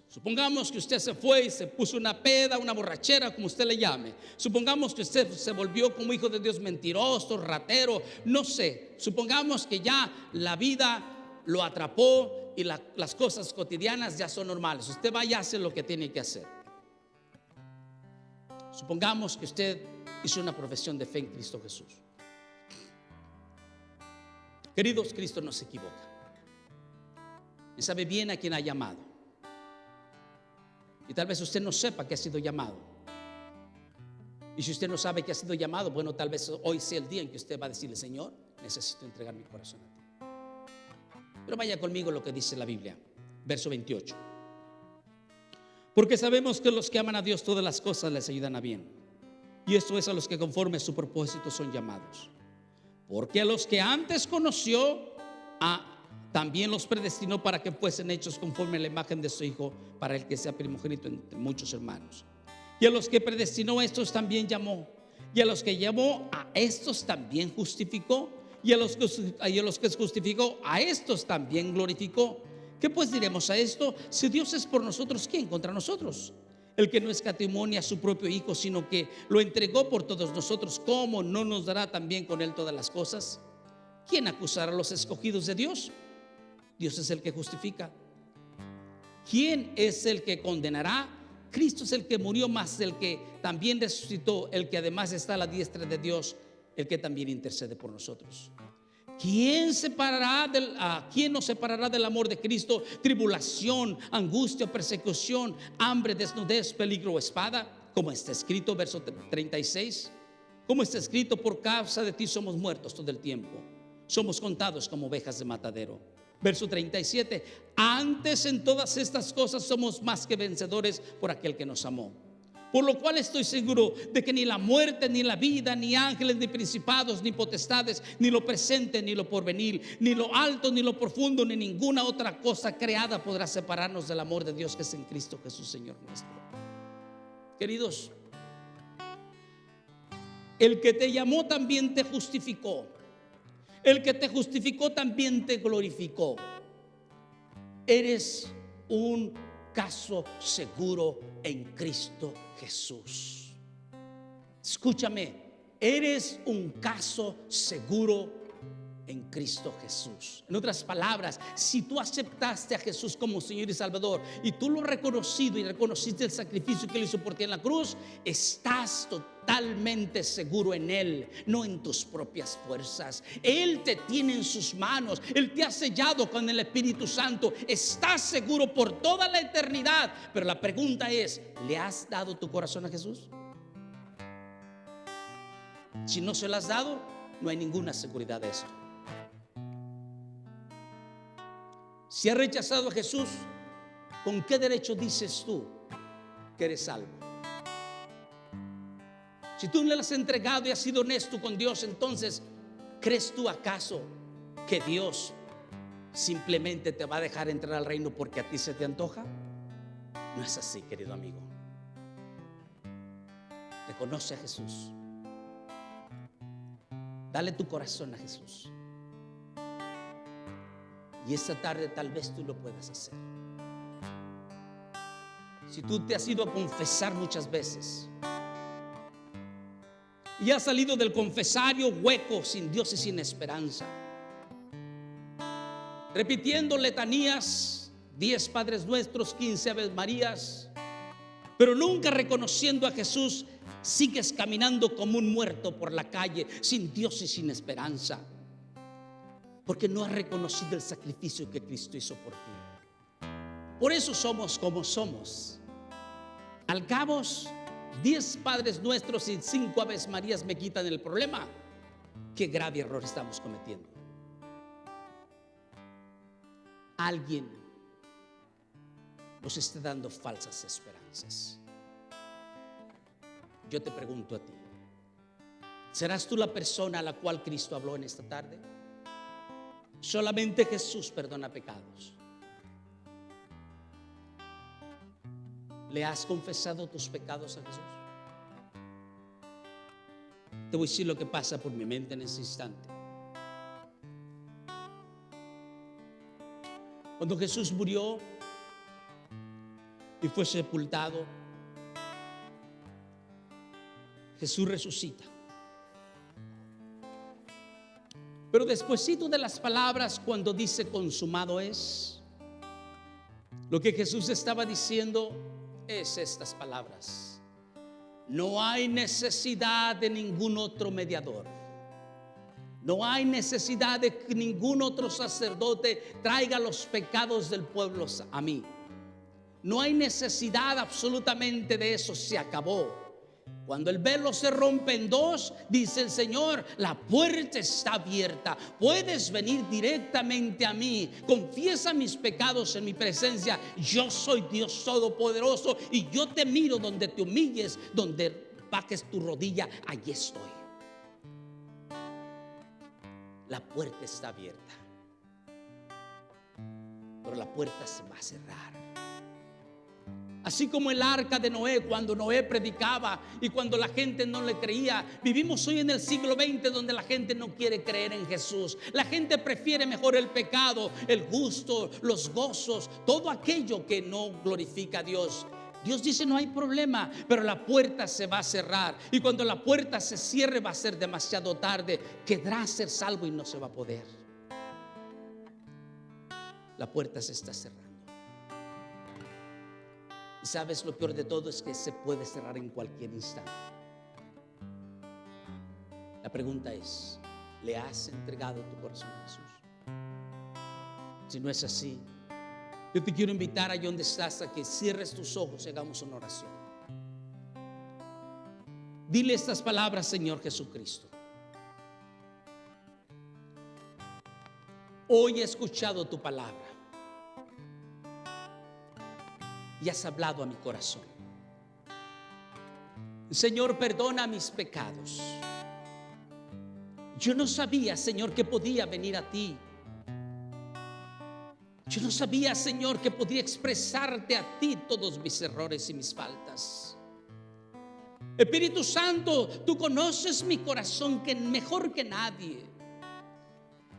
supongamos que usted se fue y se puso una peda, una borrachera, como usted le llame. Supongamos que usted se volvió como hijo de Dios mentiroso, ratero, no sé. Supongamos que ya la vida lo atrapó y las cosas cotidianas ya son normales. Usted va y hace lo que tiene que hacer. Supongamos que usted hizo una profesión de fe en Cristo Jesús. Queridos, Cristo no se equivoca. Él sabe bien a quién ha llamado. Y tal vez usted no sepa que ha sido llamado. Y si usted no sabe que ha sido llamado, bueno, tal vez hoy sea el día en que usted va a decirle: Señor, necesito entregar mi corazón a ti. Pero vaya conmigo lo que dice la Biblia, verso 28. Porque sabemos que los que aman a Dios, todas las cosas les ayudan a bien. Y esto es a los que conforme a su propósito son llamados. Porque a los que antes conoció, también los predestinó para que fuesen hechos conforme a la imagen de su Hijo, para el que sea primogénito entre muchos hermanos. Y a los que predestinó, a estos también llamó. Y a los que llamó, a estos también justificó. Y a los que justificó, a estos también glorificó. ¿Qué pues diremos a esto? Si Dios es por nosotros, ¿quién contra nosotros? el que no escatimó ni a su propio Hijo, sino que lo entregó por todos nosotros, ¿cómo no nos dará también con él todas las cosas? ¿Quién acusará a los escogidos de Dios? Dios es el que justifica. ¿Quién es el que condenará? Cristo es el que murió, más el que también resucitó, el que además está a la diestra de Dios, el que también intercede por nosotros. ¿Quién nos separará del amor de Cristo? Tribulación, angustia, persecución, hambre, desnudez, peligro o espada. Como está escrito, verso 36. Como está escrito, por causa de ti somos muertos todo el tiempo, somos contados como ovejas de matadero. Verso 37. Antes en todas estas cosas somos más que vencedores por aquel que nos amó. Por lo cual estoy seguro de que ni la muerte, ni la vida, ni ángeles, ni principados, ni potestades, ni lo presente, ni lo porvenir, ni lo alto, ni lo profundo, ni ninguna otra cosa creada podrá separarnos del amor de Dios que es en Cristo Jesús, Señor nuestro. Queridos, el que te llamó también te justificó. El que te justificó también te glorificó. Eres un caso seguro en Cristo Jesús. Escúchame, eres un caso seguro en Cristo Jesús. En otras palabras, si tú aceptaste a Jesús como Señor y Salvador y tú lo has reconocido y reconociste el sacrificio que Él hizo por ti en la cruz, estás totalmente seguro en Él, no en tus propias fuerzas. Él te tiene en sus manos, Él te ha sellado con el Espíritu Santo. Estás seguro por toda la eternidad. Pero la pregunta es, ¿le has dado tu corazón a Jesús? Si no se lo has dado, no hay ninguna seguridad de esto. Si has rechazado a Jesús, ¿con qué derecho dices tú que eres salvo? Si tú le has entregado y has sido honesto con Dios, entonces, ¿crees tú acaso que Dios simplemente te va a dejar entrar al reino porque a ti se te antoja? No es así, querido amigo. Reconoce a Jesús. Dale tu corazón a Jesús. Y esta tarde tal vez tú lo puedas hacer. Si tú te has ido a confesar muchas veces y has salido del confesario hueco, sin Dios y sin esperanza, repitiendo letanías, 10 Padres Nuestros, 15 Aves Marías, pero nunca reconociendo a Jesús, sigues caminando como un muerto por la calle, sin Dios y sin esperanza, porque no has reconocido el sacrificio que Cristo hizo por ti. Por eso somos como somos. Al cabo, 10 Padres Nuestros y 5 Aves Marías me quitan el problema. Qué grave error estamos cometiendo. Alguien nos está dando falsas esperanzas. Yo te pregunto a ti, ¿serás tú la persona a la cual Cristo habló en esta tarde? Solamente Jesús perdona pecados. ¿Le has confesado tus pecados a Jesús? Te voy a decir lo que pasa por mi mente en ese instante. Cuando Jesús murió y fue sepultado, Jesús resucita. Pero despuesito de las palabras, cuando dice consumado es, lo que Jesús estaba diciendo es estas palabras: no hay necesidad de ningún otro mediador. No hay necesidad de que ningún otro sacerdote traiga los pecados del pueblo a mí. No hay necesidad absolutamente de eso, se acabó. Cuando el velo se rompe en dos, dice el Señor, la puerta está abierta. Puedes venir directamente a mí. Confiesa mis pecados en mi presencia. Yo soy Dios Todopoderoso y yo te miro donde te humilles, donde bajes tu rodilla. Allí estoy. La puerta está abierta, pero la puerta se va a cerrar. Así como el arca de Noé, cuando Noé predicaba y cuando la gente no le creía. Vivimos hoy en el siglo XX, donde la gente no quiere creer en Jesús. La gente prefiere mejor el pecado, el gusto, los gozos, todo aquello que no glorifica a Dios. Dios dice no hay problema, pero la puerta se va a cerrar. Y cuando la puerta se cierre va a ser demasiado tarde. Quedará ser salvo y no se va a poder. La puerta se está cerrando. Y sabes, lo peor de todo es que se puede cerrar en cualquier instante. La pregunta es, ¿le has entregado tu corazón a Jesús? Si no es así, yo te quiero invitar allá donde estás a que cierres tus ojos y hagamos una oración. Dile estas palabras, Señor Jesucristo. Hoy he escuchado tu palabra y has hablado a mi corazón. Señor, perdona mis pecados. Yo no sabía, Señor, que podía venir a ti. Yo no sabía, Señor, que podía expresarte a ti todos mis errores y mis faltas. Espíritu Santo, tú conoces mi corazón que mejor que nadie.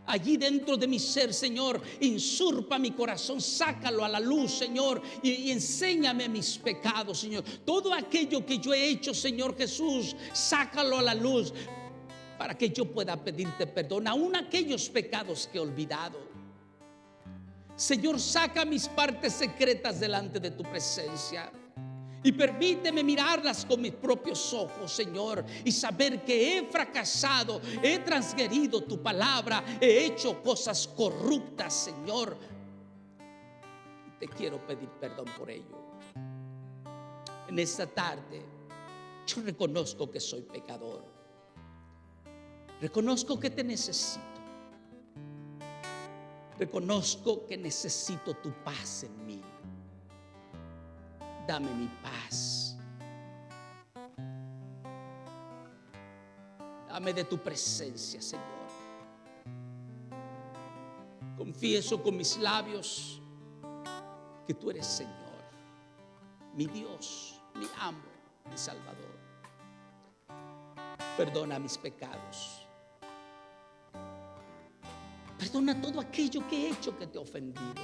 Allí dentro de mi ser, Señor, insurpa mi corazón, sácalo a la luz, Señor, y enséñame mis pecados, Señor. Todo aquello que yo he hecho, Señor Jesús, sácalo a la luz para que yo pueda pedirte perdón, aún aquellos pecados que he olvidado. Señor, saca mis partes secretas delante de tu presencia. Y permíteme mirarlas con mis propios ojos, Señor, y saber que he fracasado, he transgredido tu palabra, he hecho cosas corruptas, Señor. Y te quiero pedir perdón por ello. En esta tarde, yo reconozco que soy pecador. Reconozco que te necesito. Reconozco que necesito tu paz en mí. Dame mi paz. Dame de tu presencia, Señor. Confieso con mis labios que tú eres Señor, mi Dios, mi amo, mi Salvador. Perdona mis pecados. Perdona todo aquello que he hecho que te he ofendido.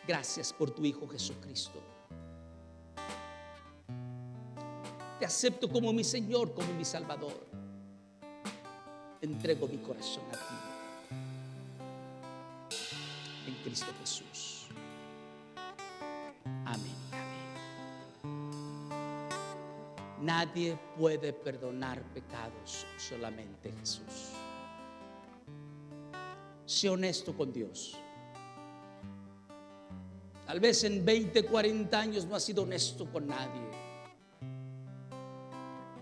Gracias por tu Hijo Jesucristo. Te acepto como mi Señor, como mi Salvador. Entrego mi corazón a ti. En Cristo Jesús. Amén. Nadie puede perdonar pecados, solamente Jesús. Sé honesto con Dios. Tal vez en 20, 40 años no has sido honesto con nadie.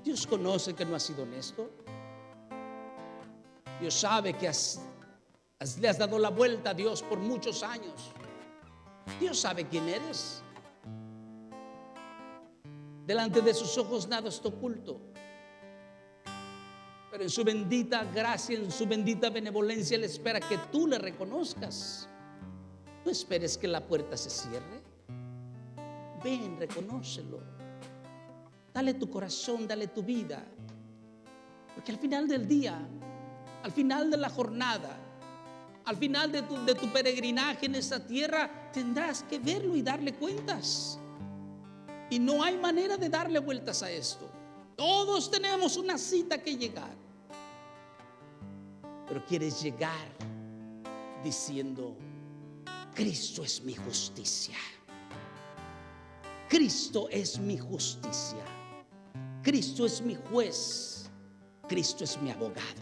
Dios conoce que no has sido honesto. Dios sabe que le has dado la vuelta a Dios por muchos años. Dios sabe quién eres. Delante de sus ojos nada está oculto. Pero en su bendita gracia, en su bendita benevolencia, Él espera que tú le reconozcas. No esperes que la puerta se cierre. Ven, reconócelo. Dale tu corazón, dale tu vida. Porque al final del día, al final de la jornada, al final de tu peregrinaje en esta tierra, tendrás que verlo y darle cuentas. Y no hay manera de darle vueltas a esto. Todos tenemos una cita que llegar. Pero quieres llegar diciendo: Cristo es mi justicia. Cristo es mi justicia. Cristo es mi juez. Cristo es mi abogado.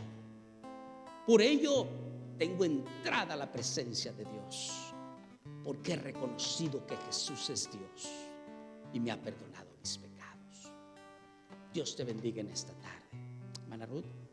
Por ello tengo entrada a la presencia de Dios, porque he reconocido que Jesús es Dios y me ha perdonado mis pecados. Dios te bendiga en esta tarde. Hermana Ruth.